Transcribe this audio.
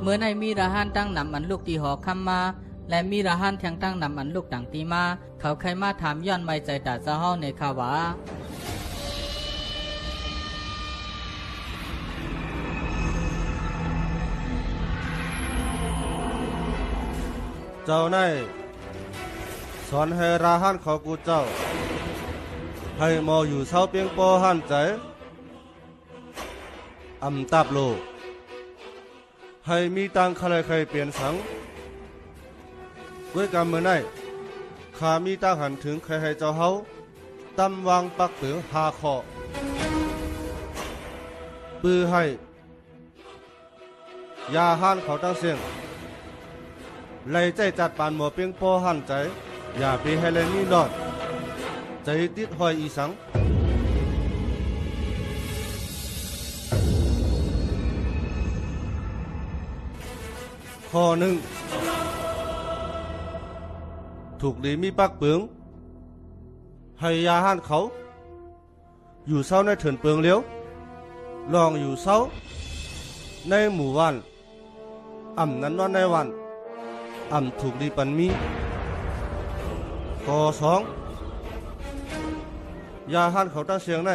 เมื่อในมีระหันตั้งนำอันลูกตีหอคำมาและมีระหันแทงตั้งนำอันลูกต่างตีมาเขาใครมาถามย้อนไม่ใจตาเจ้าเฮาในข่าวว่าเจ้านายสอนให้ราหันเขากูเจ้าให้มออยู่เศร้าเปียงปอหันใจอำตับโลให้มีตังใครใครเปลี่ยนสังด้วยกรรมเมื่อไหนข้ามีตังหันถึงใครให้เจ้าเฮาตำวางปักเปลืองหาขอปื้อให้ยาหันเขาตั้งเสียงไล่ใจจัดปานหมอเปียงปอหันใจอย่าไปให้เลยนี่นอดใจติดหอยอีสังข้อหนึ่งถูกดีมีปักเปลืองให้ยาหันเขาอยู่เศร้าในเถินเปลืองเลี้ยวลองอยู่เศร้าในหมู่วันอ่ำนั้นนอนในวันอ่ำถูกดีปันมีข้อสองยาหันเขาตั้งเสียงได้